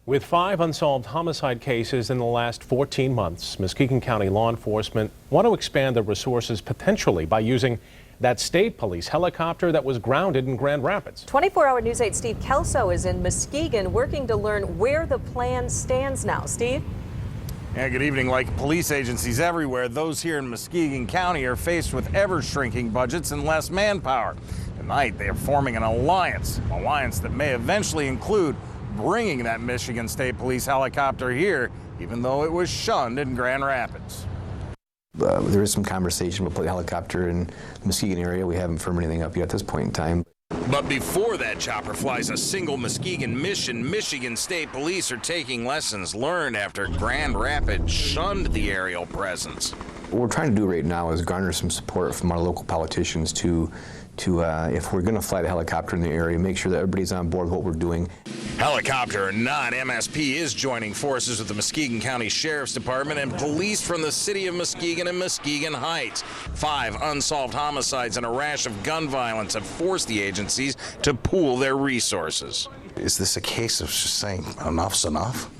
With 5 unsolved homicide cases in the last 14 months, Muskegon County law enforcement want to expand their resources potentially by using that state police helicopter that was grounded in Grand Rapids. 24-hour News 8 Steve Kelso is in Muskegon working to learn where the plan stands now. Steve? Yeah, good evening. Like police agencies everywhere, those here in Muskegon County are faced with ever-shrinking budgets and less manpower. Tonight, they are forming an alliance that may eventually include bringing that Michigan State Police helicopter here, even though it was shunned in Grand Rapids. There is some conversation about putting a helicopter in the Muskegon area. We haven't firmed anything up yet at this point in time. But before that chopper flies a single Muskegon mission, Michigan State Police are taking lessons learned after Grand Rapids shunned the aerial presence. What we're trying to do right now is garner some support from our local politicians to if we're going to fly the helicopter in the area, make sure that everybody's on board with what we're doing. Helicopter or not, MSP is joining forces with the Muskegon County Sheriff's Department and police from the city of Muskegon and Muskegon Heights. 5 unsolved homicides and a rash of gun violence have forced the agencies to pool their resources. Is this a case of just saying enough's enough?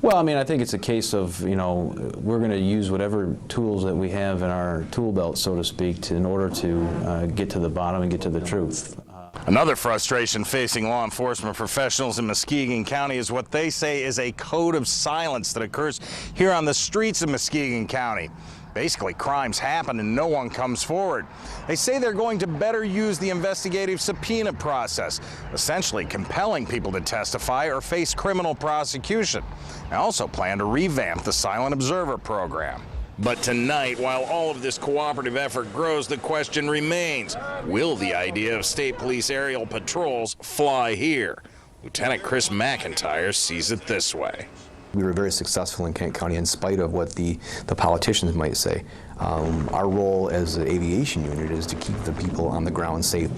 Well, I mean, I think it's a case of, we're going to use whatever tools that we have in our tool belt, so to speak, in order to get to the bottom and get to the truth. Another frustration facing law enforcement professionals in Muskegon County is what they say is a code of silence that occurs here on the streets of Muskegon County. Basically, crimes happen and no one comes forward. They say they're going to better use the investigative subpoena process, essentially compelling people to testify or face criminal prosecution. They also plan to revamp the Silent Observer program. But tonight, while all of this cooperative effort grows, the question remains, will the idea of state police aerial patrols fly here? Lieutenant Chris McIntyre sees it this way. We were very successful in Kent County in spite of what the politicians might say. Our role as an aviation unit is to keep the people on the ground safe.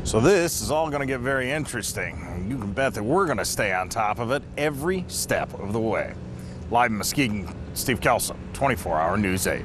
So this is all going to get very interesting. You can bet that we're going to stay on top of it every step of the way. Live in Muskegon, Steve Kelso, 24-hour News 8.